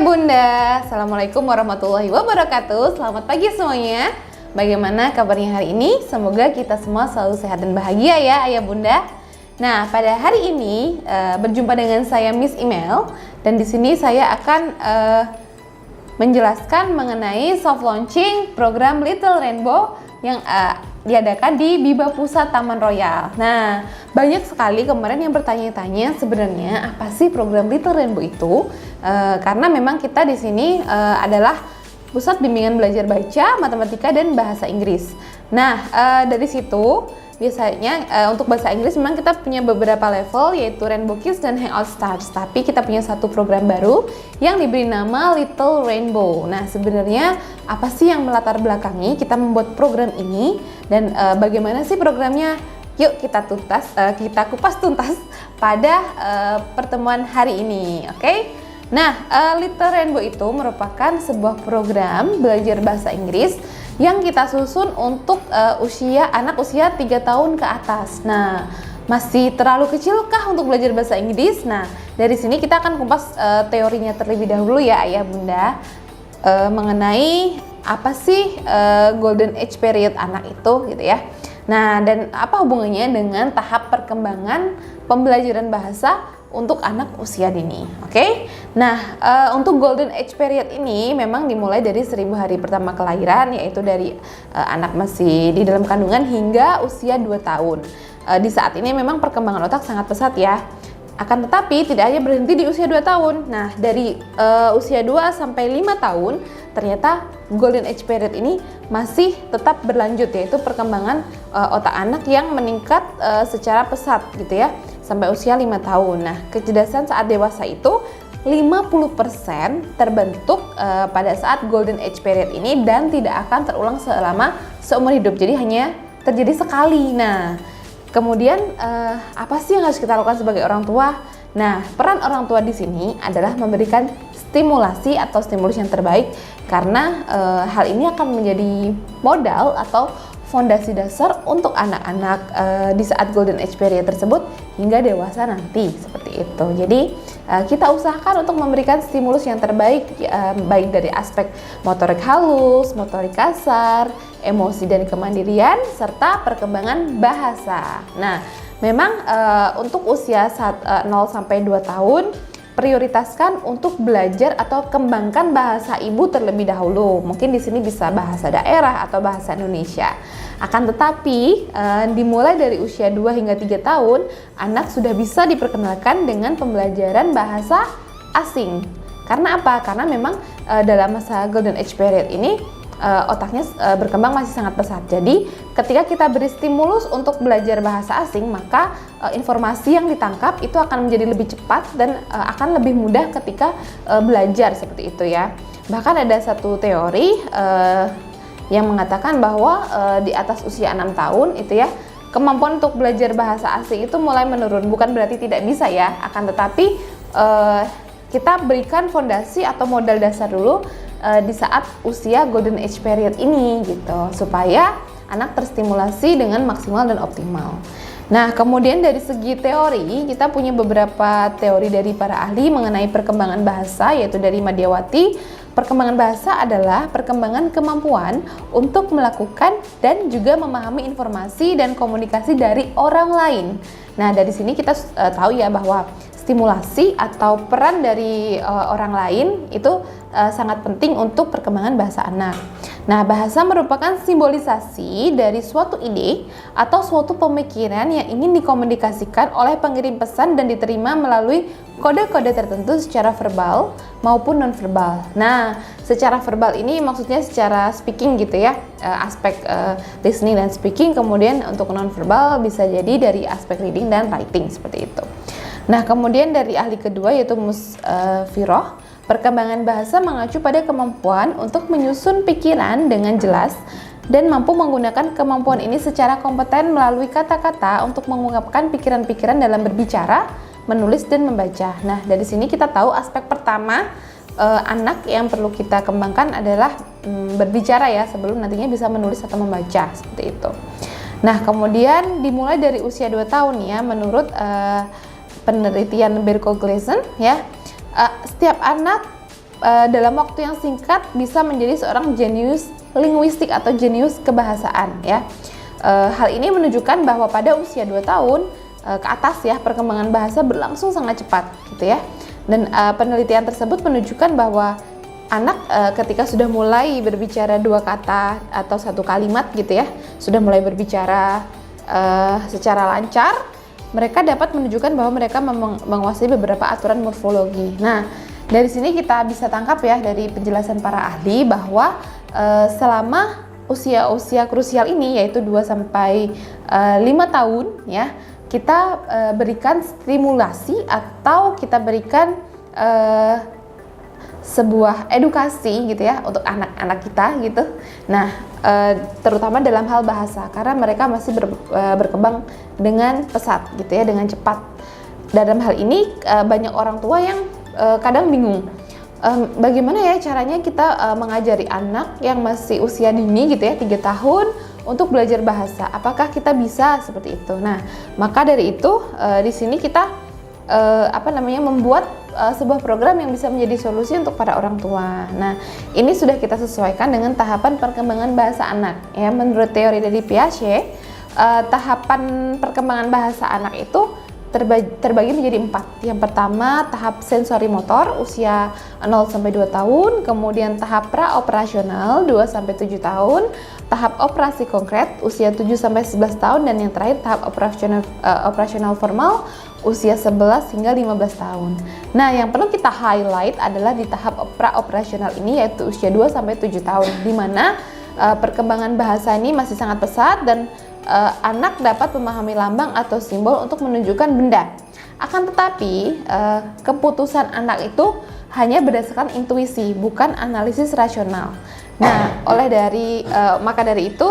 Bunda, Assalamualaikum warahmatullahi wabarakatuh. Selamat pagi semuanya. Bagaimana kabarnya hari ini? Semoga kita semua selalu sehat dan bahagia ya Ayah Bunda. Nah, pada hari ini berjumpa dengan saya Miss Email, dan di sini saya akan menjelaskan mengenai soft launching program Little Rainbow yang diadakan di Biba Pusat Taman Royal. Nah, banyak sekali kemarin yang bertanya-tanya sebenarnya apa sih program Little Rainbow itu? Karena memang kita di sini adalah pusat bimbingan belajar baca, matematika, dan bahasa Inggris. Nah, dari situ biasanya untuk bahasa Inggris memang kita punya beberapa level, yaitu Rainbow Kids dan Hangout Stars. Tapi kita punya satu program baru yang diberi nama Little Rainbow. Nah, sebenarnya apa sih yang melatar belakangi kita membuat program ini, dan bagaimana sih programnya? Yuk kita kupas tuntas pada pertemuan hari ini, oke? Nah, Little Rainbow itu merupakan sebuah program belajar bahasa Inggris yang kita susun untuk anak usia 3 tahun ke atas. Nah, masih terlalu kecilkah untuk belajar bahasa Inggris? Nah, dari sini kita akan kupas teorinya terlebih dahulu ya Ayah Bunda, mengenai apa sih golden age period anak itu gitu ya. Nah, dan apa hubungannya dengan tahap perkembangan pembelajaran bahasa untuk anak usia dini, oke? Nah, untuk golden age period ini memang dimulai dari 1000 hari pertama kelahiran, yaitu dari anak masih di dalam kandungan hingga usia 2 tahun. Di saat ini memang perkembangan otak sangat pesat ya. Akan tetapi tidak hanya berhenti di usia 2 tahun. Nah, dari usia 2 sampai 5 tahun ternyata golden age period ini masih tetap berlanjut, yaitu perkembangan otak anak yang meningkat secara pesat gitu ya, sampai usia 5 tahun. Nah, kecerdasan saat dewasa itu 50% terbentuk pada saat golden age period ini dan tidak akan terulang selama seumur hidup. Jadi hanya terjadi sekali. Nah, kemudian apa sih yang harus kita lakukan sebagai orang tua? Nah, peran orang tua di sini adalah memberikan stimulasi atau stimulus yang terbaik, karena hal ini akan menjadi modal atau fondasi dasar untuk anak-anak di saat golden age period tersebut hingga dewasa nanti, seperti itu. Jadi kita usahakan untuk memberikan stimulus yang terbaik, baik dari aspek motorik halus, motorik kasar, emosi dan kemandirian, serta perkembangan bahasa. Nah, memang untuk usia 0 sampai 2 tahun prioritaskan untuk belajar atau kembangkan bahasa ibu terlebih dahulu. Mungkin di sini bisa bahasa daerah atau bahasa Indonesia. Akan tetapi dimulai dari usia 2 hingga 3 tahun, anak sudah bisa diperkenalkan dengan pembelajaran bahasa asing. Karena apa? Karena memang dalam masa golden age period ini otaknya berkembang masih sangat pesat. Jadi ketika kita beri stimulus untuk belajar bahasa asing, maka informasi yang ditangkap itu akan menjadi lebih cepat dan akan lebih mudah ketika belajar, seperti itu ya. Bahkan ada satu teori yang mengatakan bahwa di atas usia 6 tahun itu ya, kemampuan untuk belajar bahasa asing itu mulai menurun. Bukan berarti tidak bisa ya, akan tetapi kita berikan fondasi atau modal dasar dulu di saat usia golden age period ini gitu, supaya anak terstimulasi dengan maksimal dan optimal. Nah, kemudian dari segi teori, kita punya beberapa teori dari para ahli mengenai perkembangan bahasa, yaitu dari Madiawati. Perkembangan bahasa adalah perkembangan kemampuan untuk melakukan dan juga memahami informasi dan komunikasi dari orang lain. Nah, dari sini kita tahu ya bahwa stimulasi atau peran dari orang lain itu sangat penting untuk perkembangan bahasa anak. Nah, bahasa merupakan simbolisasi dari suatu ide atau suatu pemikiran yang ingin dikomunikasikan oleh pengirim pesan dan diterima melalui kode-kode tertentu secara verbal maupun non-verbal. Nah, secara verbal ini maksudnya secara speaking gitu ya, aspek listening dan speaking. Kemudian untuk non-verbal bisa jadi dari aspek reading dan writing, seperti itu. Nah, kemudian dari ahli kedua yaitu Firoh, perkembangan bahasa mengacu pada kemampuan untuk menyusun pikiran dengan jelas dan mampu menggunakan kemampuan ini secara kompeten melalui kata-kata untuk mengungkapkan pikiran-pikiran dalam berbicara, menulis, dan membaca. Nah, dari sini kita tahu aspek pertama anak yang perlu kita kembangkan adalah berbicara ya, sebelum nantinya bisa menulis atau membaca, seperti itu. Nah, kemudian dimulai dari usia 2 tahun ya, menurut penelitian Berko-Gleason ya, setiap anak dalam waktu yang singkat bisa menjadi seorang jenius linguistik atau jenius kebahasaan ya. Hal ini menunjukkan bahwa pada usia 2 tahun ke atas ya, perkembangan bahasa berlangsung sangat cepat gitu ya. Dan penelitian tersebut menunjukkan bahwa anak ketika sudah mulai berbicara 2 kata atau 1 kalimat gitu ya, sudah mulai berbicara secara lancar, mereka dapat menunjukkan bahwa mereka menguasai beberapa aturan morfologi. Nah, dari sini kita bisa tangkap ya dari penjelasan para ahli bahwa selama usia-usia krusial ini, yaitu 2 sampai 5 tahun ya, kita berikan stimulasi atau kita berikan sebuah edukasi gitu ya untuk anak-anak kita gitu. Nah, terutama dalam hal bahasa, karena mereka masih berkembang dengan pesat gitu ya, dengan cepat. Dalam hal ini banyak orang tua yang kadang bingung, bagaimana ya caranya kita mengajari anak yang masih usia dini gitu ya, 3 tahun untuk belajar bahasa. Apakah kita bisa seperti itu? Nah, maka dari itu di sini kita membuat sebuah program yang bisa menjadi solusi untuk para orang tua. Nah, ini sudah kita sesuaikan dengan tahapan perkembangan bahasa anak ya. Menurut teori dari Piaget, tahapan perkembangan bahasa anak itu terbagi menjadi 4. Yang pertama, tahap sensori motor usia 0 sampai 2 tahun, kemudian tahap pra-operasional 2 sampai 7 tahun, tahap operasi konkret usia 7 sampai 11 tahun, dan yang terakhir tahap operasional formal usia 11 hingga 15 tahun. Nah, yang perlu kita highlight adalah di tahap pra-operasional ini, yaitu usia 2 sampai 7 tahun, di mana perkembangan bahasa ini masih sangat pesat dan anak dapat memahami lambang atau simbol untuk menunjukkan benda. Akan tetapi, keputusan anak itu hanya berdasarkan intuisi, bukan analisis rasional. Nah, maka dari itu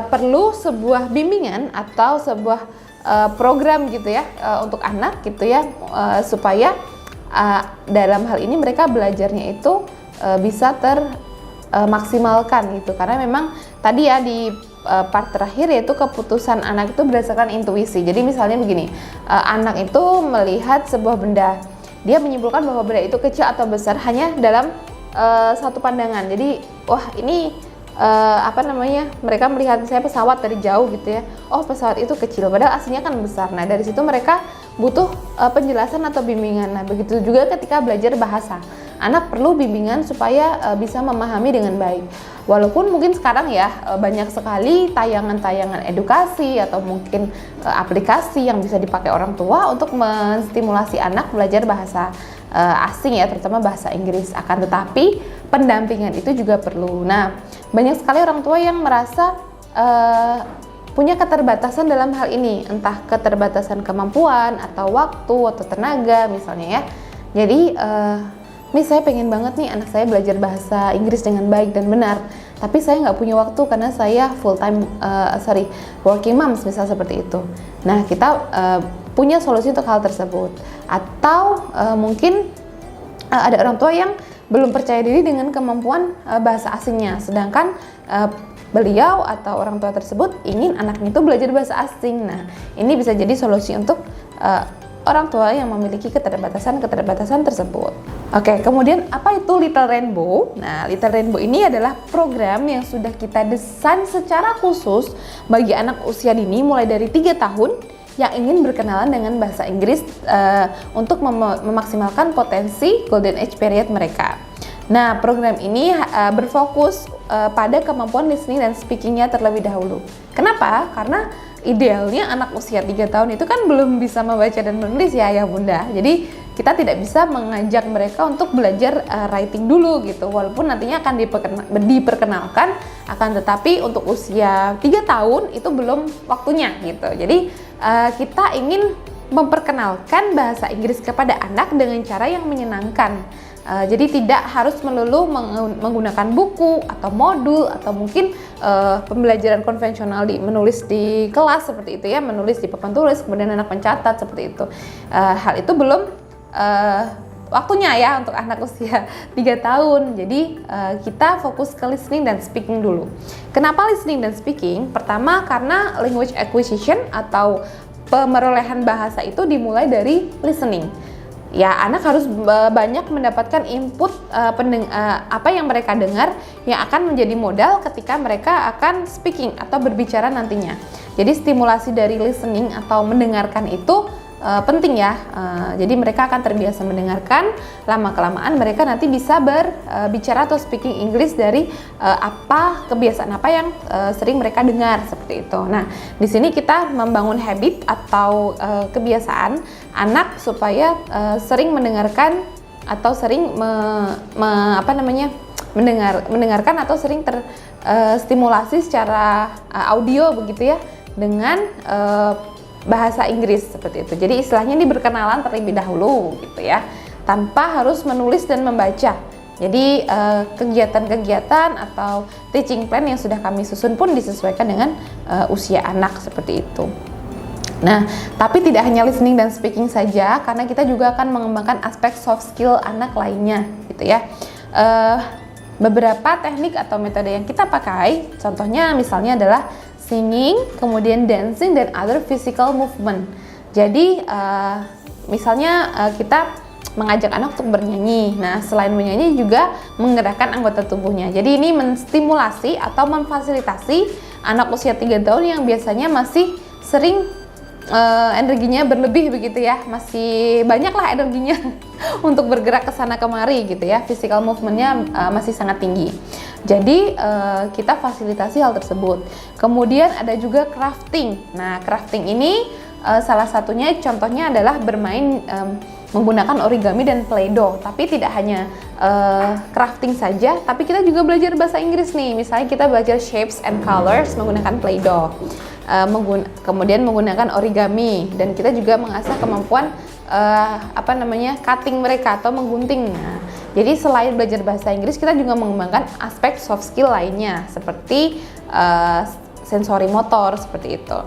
perlu sebuah bimbingan atau sebuah program gitu ya untuk anak gitu ya, supaya dalam hal ini mereka belajarnya itu bisa termaksimalkan gitu. Karena memang tadi ya di part terakhir, yaitu keputusan anak itu berdasarkan intuisi. Jadi misalnya begini, anak itu melihat sebuah benda, dia menyimpulkan bahwa benda itu kecil atau besar hanya dalam satu pandangan. Jadi wah ini mereka melihat misalnya pesawat dari jauh gitu ya, oh pesawat itu kecil padahal aslinya kan besar. Nah, dari situ mereka butuh penjelasan atau bimbingan. Nah, begitu juga ketika belajar bahasa, anak perlu bimbingan supaya bisa memahami dengan baik. Walaupun mungkin sekarang ya banyak sekali tayangan-tayangan edukasi atau mungkin aplikasi yang bisa dipakai orang tua untuk menstimulasi anak belajar bahasa asing ya, terutama bahasa Inggris. Akan tetapi pendampingan itu juga perlu. Nah, banyak sekali orang tua yang merasa punya keterbatasan dalam hal ini, entah keterbatasan kemampuan atau waktu atau tenaga misalnya ya. Jadi saya pengen banget nih anak saya belajar bahasa Inggris dengan baik dan benar, tapi saya nggak punya waktu karena saya working moms misal seperti itu. Nah, kita punya solusi untuk hal tersebut. Atau mungkin ada orang tua yang belum percaya diri dengan kemampuan bahasa asingnya, sedangkan beliau atau orang tua tersebut ingin anaknya itu belajar bahasa asing. Nah, ini bisa jadi solusi untuk orang tua yang memiliki keterbatasan tersebut. Oke, kemudian apa itu Little Rainbow? Nah, Little Rainbow ini adalah program yang sudah kita desain secara khusus bagi anak usia dini mulai dari 3 tahun yang ingin berkenalan dengan bahasa Inggris untuk memaksimalkan potensi Golden Age period mereka. Nah, program ini berfokus pada kemampuan listening dan speakingnya terlebih dahulu. Kenapa? Karena idealnya anak usia 3 tahun itu kan belum bisa membaca dan menulis ya ayah bunda. Jadi kita tidak bisa mengajak mereka untuk belajar writing dulu gitu, walaupun nantinya akan diperkenalkan, akan tetapi untuk usia 3 tahun itu belum waktunya gitu. Jadi kita ingin memperkenalkan bahasa Inggris kepada anak dengan cara yang menyenangkan. Jadi tidak harus melulu menggunakan buku atau modul atau mungkin pembelajaran konvensional menulis di kelas seperti itu ya, menulis di papan tulis kemudian anak mencatat seperti itu. Hal itu belum waktunya ya untuk anak usia 3 tahun. Jadi kita fokus ke listening dan speaking dulu. Kenapa listening dan speaking? Pertama karena language acquisition atau pemerolehan bahasa itu dimulai dari listening. Ya, anak harus banyak mendapatkan input apa yang mereka dengar yang akan menjadi modal ketika mereka akan speaking atau berbicara nantinya. Jadi stimulasi dari listening atau mendengarkan itu penting ya. Jadi mereka akan terbiasa mendengarkan, lama-kelamaan mereka nanti bisa berbicara atau speaking English dari kebiasaan apa yang sering mereka dengar seperti itu. Nah, di sini kita membangun habit atau kebiasaan anak supaya sering mendengarkan atau sering mendengarkan atau sering terstimulasi secara audio begitu ya dengan bahasa Inggris seperti itu. Jadi istilahnya ini berkenalan terlebih dahulu gitu ya, tanpa harus menulis dan membaca. Jadi kegiatan-kegiatan atau teaching plan yang sudah kami susun pun disesuaikan dengan usia anak seperti itu. Nah, tapi tidak hanya listening dan speaking saja, karena kita juga akan mengembangkan aspek soft skill anak lainnya gitu ya. Beberapa teknik atau metode yang kita pakai, contohnya misalnya adalah singing, kemudian dancing, dan other physical movement. Jadi misalnya kita mengajak anak untuk bernyanyi. Nah, selain bernyanyi juga menggerakkan anggota tubuhnya. Jadi ini menstimulasi atau memfasilitasi anak usia 3 tahun yang biasanya masih sering energinya berlebih begitu ya, masih banyaklah energinya untuk bergerak ke sana kemari gitu ya, physical movementnya masih sangat tinggi. Jadi kita fasilitasi hal tersebut. Kemudian ada juga crafting. Nah, crafting ini salah satunya contohnya adalah bermain menggunakan origami dan play-doh. Tapi tidak hanya crafting saja, tapi kita juga belajar bahasa Inggris nih. Misalnya kita belajar shapes and colors menggunakan play-doh. Kemudian menggunakan origami, dan kita juga mengasah kemampuan cutting mereka atau menggunting. Nah, jadi selain belajar bahasa Inggris, kita juga mengembangkan aspek soft skill lainnya seperti sensori motor seperti itu.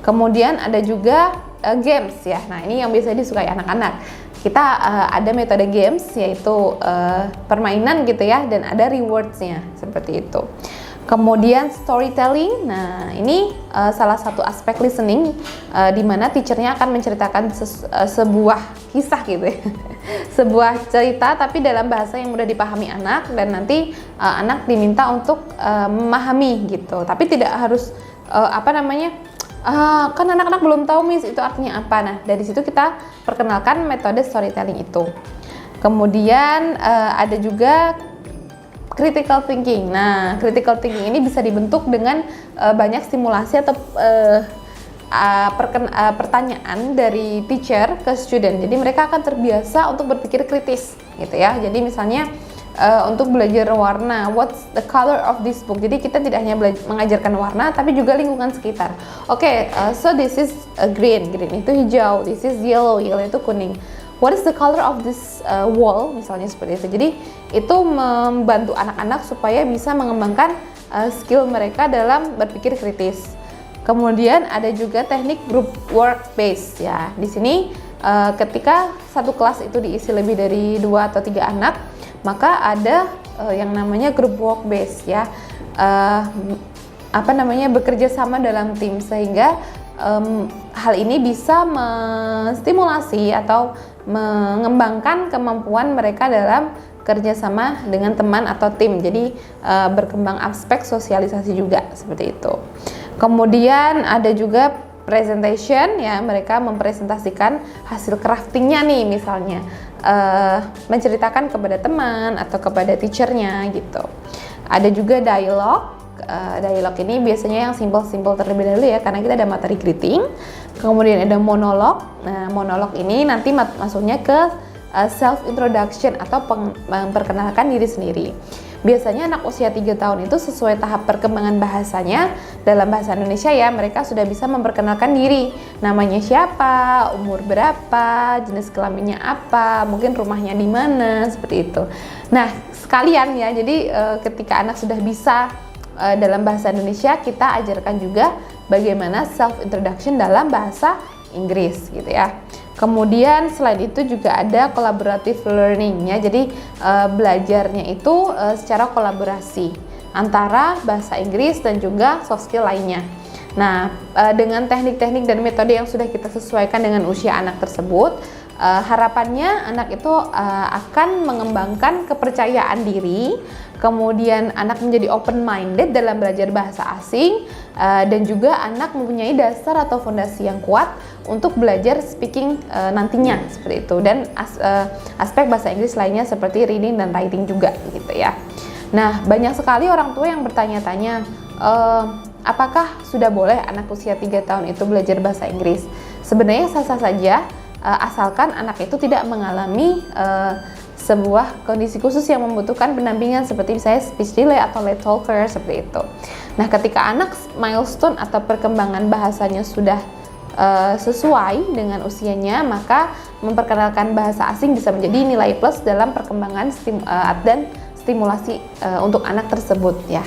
Kemudian ada juga games ya. Nah, ini yang biasanya disukai anak-anak. Kita ada metode games, yaitu permainan gitu ya, dan ada rewards-nya seperti itu. Kemudian storytelling. Nah, ini salah satu aspek listening di mana teachernya akan menceritakan sebuah kisah gitu ya. Sebuah cerita tapi dalam bahasa yang mudah dipahami anak, dan nanti anak diminta untuk memahami gitu. Tapi tidak harus kan anak-anak belum tahu Miss itu artinya apa. Nah, dari situ kita perkenalkan metode storytelling itu. Kemudian ada juga critical thinking. Nah, critical thinking ini bisa dibentuk dengan banyak stimulasi atau pertanyaan dari teacher ke student. Jadi mereka akan terbiasa untuk berpikir kritis gitu ya. Jadi misalnya untuk belajar warna, what's the color of this book? Jadi kita tidak hanya mengajarkan warna, tapi juga lingkungan sekitar. So this is green itu hijau, this is yellow itu kuning. What is the color of this wall? Misalnya seperti itu. Jadi itu membantu anak-anak supaya bisa mengembangkan skill mereka dalam berpikir kritis. Kemudian ada juga teknik group work based ya. Di sini ketika satu kelas itu diisi lebih dari 2 atau 3 anak, maka ada yang namanya group work based ya. Bekerja sama dalam tim, sehingga hal ini bisa menstimulasi atau mengembangkan kemampuan mereka dalam kerjasama dengan teman atau tim. Jadi berkembang aspek sosialisasi juga seperti itu. Kemudian ada juga presentation ya, mereka mempresentasikan hasil craftingnya nih, misalnya menceritakan kepada teman atau kepada teachernya gitu. Ada juga dialog. Dialog ini biasanya yang simple-simple terlebih dahulu ya, karena kita ada materi greeting. Kemudian ada monolog. Nah, monolog ini nanti masuknya ke self introduction atau memperkenalkan diri sendiri. biasanya anak usia 3 tahun itu sesuai tahap perkembangan bahasanya, dalam bahasa Indonesia ya, mereka sudah bisa memperkenalkan diri, namanya siapa, umur berapa, jenis kelaminnya apa, mungkin rumahnya di mana, seperti itu. Nah, sekalian ya, jadi ketika anak sudah bisa dalam bahasa Indonesia, kita ajarkan juga bagaimana self introduction dalam bahasa Inggris gitu ya. Kemudian selain itu juga ada collaborative learning ya, jadi belajarnya itu secara kolaborasi antara bahasa Inggris dan juga soft skill lainnya. Nah, dengan teknik-teknik dan metode yang sudah kita sesuaikan dengan usia anak tersebut, harapannya anak itu akan mengembangkan kepercayaan diri, kemudian anak menjadi open minded dalam belajar bahasa asing, dan juga anak mempunyai dasar atau fondasi yang kuat untuk belajar speaking nantinya, seperti itu. Dan aspek bahasa Inggris lainnya seperti reading dan writing juga gitu ya. Nah, banyak sekali orang tua yang bertanya-tanya, apakah sudah boleh anak usia 3 tahun itu belajar bahasa Inggris? Sebenarnya sah-sah saja, asalkan anak itu tidak mengalami sebuah kondisi khusus yang membutuhkan pendampingan seperti misalnya speech delay atau late talker, seperti itu. Nah, ketika anak milestone atau perkembangan bahasanya sudah sesuai dengan usianya, maka memperkenalkan bahasa asing bisa menjadi nilai plus dalam perkembangan dan stimulasi untuk anak tersebut ya.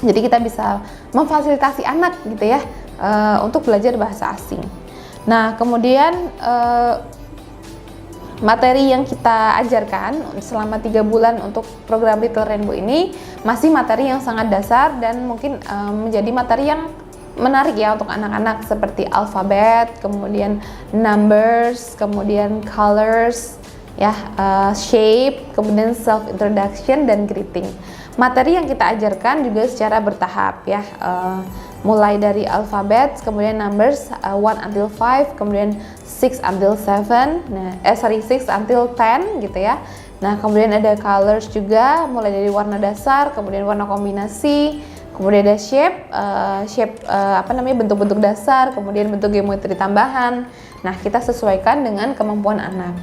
Jadi kita bisa memfasilitasi anak gitu ya untuk belajar bahasa asing. Nah, kemudian materi yang kita ajarkan selama 3 bulan untuk program Little Rainbow ini masih materi yang sangat dasar dan mungkin menjadi materi yang menarik ya untuk anak-anak, seperti alfabet, kemudian numbers, kemudian colors ya, shape, kemudian self introduction dan greeting. Materi yang kita ajarkan juga secara bertahap ya, mulai dari alfabet, kemudian numbers 1 until 5, kemudian 6 until 7, 6 until 10 gitu ya. Nah, kemudian ada colors juga, mulai dari warna dasar, kemudian warna kombinasi, kemudian ada bentuk-bentuk dasar, kemudian bentuk geometri tambahan. Nah, kita sesuaikan dengan kemampuan anak.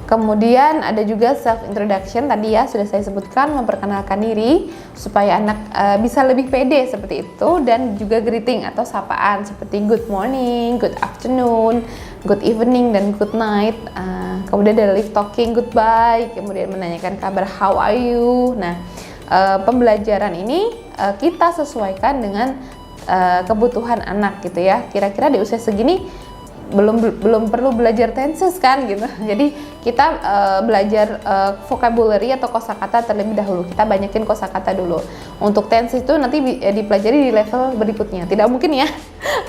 Kemudian ada juga self introduction, tadi ya sudah saya sebutkan, memperkenalkan diri supaya anak bisa lebih pede seperti itu, dan juga greeting atau sapaan seperti good morning, good afternoon, good evening, dan good night. Kemudian ada live talking, goodbye, kemudian menanyakan kabar how are you. Nah, pembelajaran ini kita sesuaikan dengan kebutuhan anak gitu ya. Kira-kira di usia segini belum perlu belajar tenses kan gitu. Jadi kita belajar vocabulary atau kosakata terlebih dahulu. Kita banyakin kosakata dulu. Untuk tenses itu nanti dipelajari di level berikutnya. Tidak mungkin ya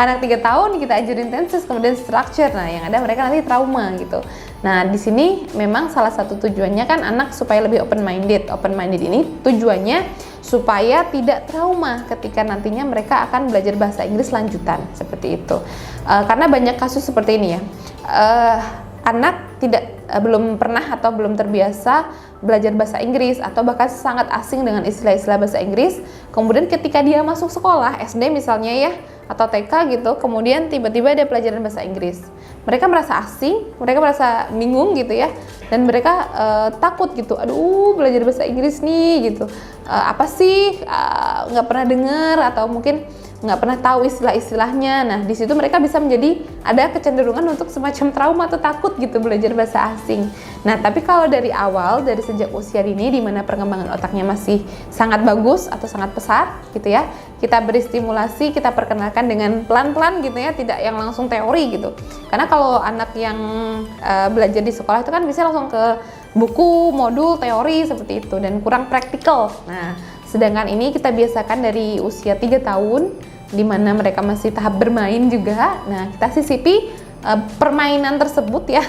anak 3 tahun kita ajarin tenses kemudian structure. Nah, yang ada mereka nanti trauma gitu. Nah, di sini memang salah satu tujuannya kan anak supaya lebih open minded. Open minded ini tujuannya supaya tidak trauma ketika nantinya mereka akan belajar bahasa Inggris lanjutan, seperti itu. Karena banyak kasus seperti ini ya, anak belum pernah atau belum terbiasa belajar bahasa Inggris, atau bahkan sangat asing dengan istilah-istilah bahasa Inggris. Kemudian ketika dia masuk sekolah SD misalnya ya, atau TK gitu, kemudian tiba-tiba ada pelajaran bahasa Inggris, mereka merasa asing, mereka merasa bingung gitu ya, dan mereka takut gitu, aduh belajar bahasa Inggris nih gitu, apa sih, nggak pernah dengar atau mungkin nggak pernah tahu istilah-istilahnya. Nah, di situ mereka bisa menjadi ada kecenderungan untuk semacam trauma atau takut gitu belajar bahasa asing. Nah, tapi kalau dari awal, dari sejak usia dini di mana perkembangan otaknya masih sangat bagus atau sangat pesat gitu ya, kita beri stimulasi, kita perkenalkan dengan pelan-pelan gitu ya, tidak yang langsung teori gitu. Karena kalau anak yang belajar di sekolah itu kan bisa langsung ke buku, modul, teori seperti itu dan kurang praktikal. Nah, sedangkan ini kita biasakan dari usia 3 tahun di mana mereka masih tahap bermain juga. Nah, kita sisipi permainan tersebut ya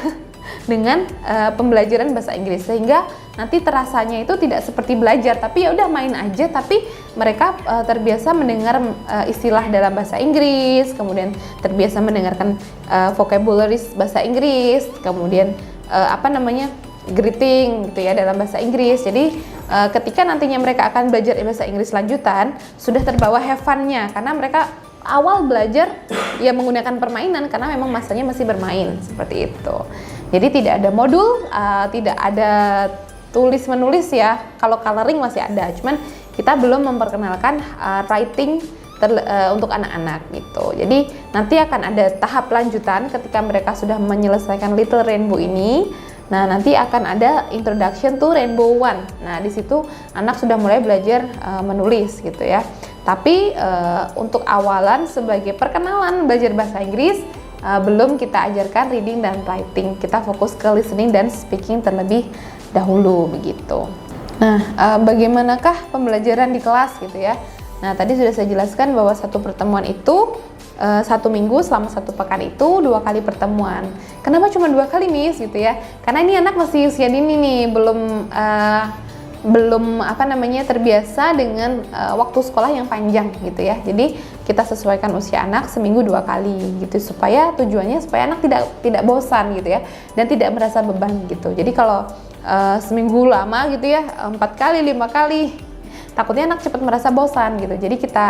dengan pembelajaran bahasa Inggris, sehingga nanti terasanya itu tidak seperti belajar, tapi ya udah main aja, tapi mereka terbiasa mendengar istilah dalam bahasa Inggris, kemudian terbiasa mendengarkan vocabulary bahasa Inggris, kemudian greeting gitu ya dalam bahasa Inggris. Jadi ketika nantinya mereka akan belajar bahasa Inggris lanjutan, sudah terbawa have fun-nya, karena mereka awal belajar ya menggunakan permainan karena memang masanya masih bermain seperti itu. Jadi tidak ada modul, tidak ada tulis menulis ya. Kalau coloring masih ada, cuman kita belum memperkenalkan writing untuk anak-anak gitu. Jadi nanti akan ada tahap lanjutan ketika mereka sudah menyelesaikan Little Rainbow ini. Nah, nanti akan ada introduction to Rainbow One. Nah, di situ anak sudah mulai belajar menulis gitu ya. Tapi untuk awalan sebagai perkenalan belajar bahasa Inggris belum kita ajarkan reading dan writing. Kita fokus ke listening dan speaking terlebih dahulu begitu. Nah, bagaimanakah pembelajaran di kelas gitu ya? Nah, tadi sudah saya jelaskan bahwa satu pertemuan itu 1 minggu selama 1 pekan itu 2 kali pertemuan. Kenapa cuma 2 kali, Miss gitu ya? Karena ini anak masih usia dini nih, belum terbiasa dengan waktu sekolah yang panjang gitu ya. Jadi kita sesuaikan usia anak seminggu 2 kali gitu, supaya tujuannya supaya anak tidak bosan gitu ya, dan tidak merasa beban gitu. Jadi kalau seminggu lama gitu ya, 4 kali 5 kali, takutnya anak cepat merasa bosan gitu. Jadi kita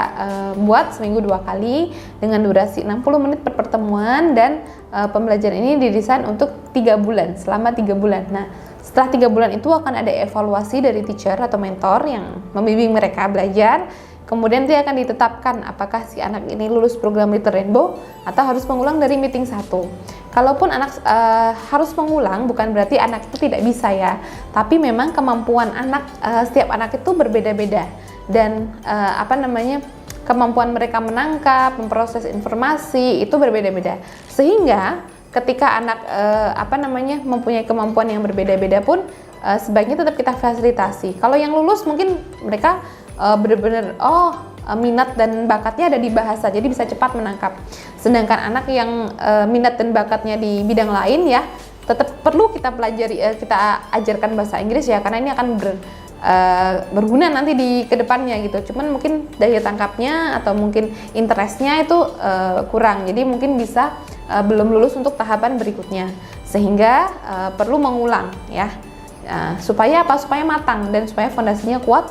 buat seminggu 2 kali dengan durasi 60 menit per pertemuan, dan pembelajaran ini didesain untuk 3 bulan, selama 3 bulan. Nah, setelah 3 bulan itu akan ada evaluasi dari teacher atau mentor yang membimbing mereka belajar. Kemudian dia akan ditetapkan apakah si anak ini lulus program Little Rainbow atau harus mengulang dari meeting 1. Kalaupun anak harus mengulang, bukan berarti anak itu tidak bisa ya, tapi memang kemampuan anak, setiap anak itu berbeda-beda, dan kemampuan mereka menangkap, memproses informasi itu berbeda-beda, sehingga ketika anak mempunyai kemampuan yang berbeda-beda pun sebaiknya tetap kita fasilitasi. Kalau yang lulus mungkin mereka benar-benar minat dan bakatnya ada di bahasa, jadi bisa cepat menangkap. Sedangkan anak yang minat dan bakatnya di bidang lain ya, tetap perlu kita pelajari, kita ajarkan bahasa Inggris ya, karena ini akan berguna nanti di kedepannya gitu. Cuman mungkin daya tangkapnya atau mungkin interestnya itu kurang, jadi mungkin bisa belum lulus untuk tahapan berikutnya, sehingga perlu mengulang ya. Supaya matang dan supaya fondasinya kuat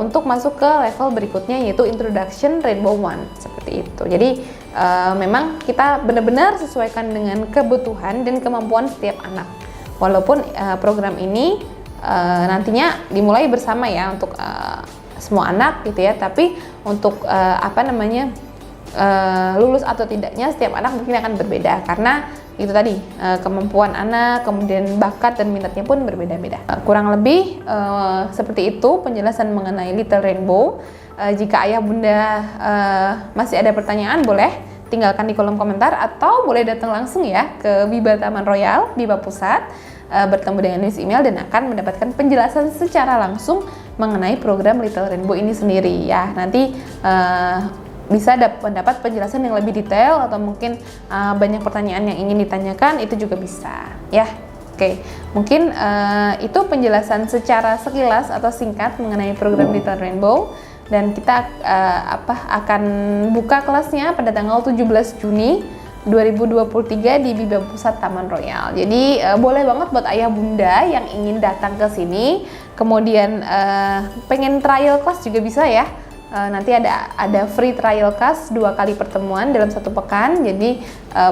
untuk masuk ke level berikutnya, yaitu Introduction Rainbow One, seperti itu. Jadi memang kita benar-benar sesuaikan dengan kebutuhan dan kemampuan setiap anak. Walaupun program ini nantinya dimulai bersama ya untuk semua anak gitu ya, tapi untuk lulus atau tidaknya setiap anak mungkin akan berbeda, karena itu tadi kemampuan anak, kemudian bakat dan minatnya pun berbeda-beda. Kurang lebih seperti itu penjelasan mengenai Little Rainbow. Jika ayah bunda masih ada pertanyaan, boleh tinggalkan di kolom komentar atau boleh datang langsung ya ke Biba Taman Royal, Biba Pusat, bertemu dengan Miss Email dan akan mendapatkan penjelasan secara langsung mengenai program Little Rainbow ini sendiri ya. Nanti bisa mendapat penjelasan yang lebih detail, atau mungkin banyak pertanyaan yang ingin ditanyakan, itu juga bisa ya. Oke, mungkin itu penjelasan secara sekilas atau singkat mengenai program Little Rainbow, dan kita akan buka kelasnya pada tanggal 17 Juni 2023 di Biba Pusat Taman Royal. Jadi boleh banget buat ayah bunda yang ingin datang ke sini, kemudian pengen trial class juga bisa ya. Nanti ada free trial class 2 kali pertemuan dalam 1 pekan, jadi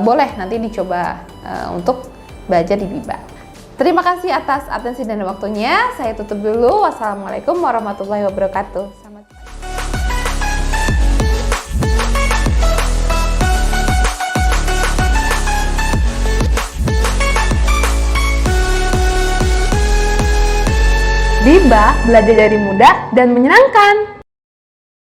boleh nanti dicoba untuk belajar di Biba. Terima kasih atas atensi dan waktunya. Saya tutup dulu. Wassalamualaikum warahmatullahi wabarakatuh. Biba, belajar dari mudah dan menyenangkan.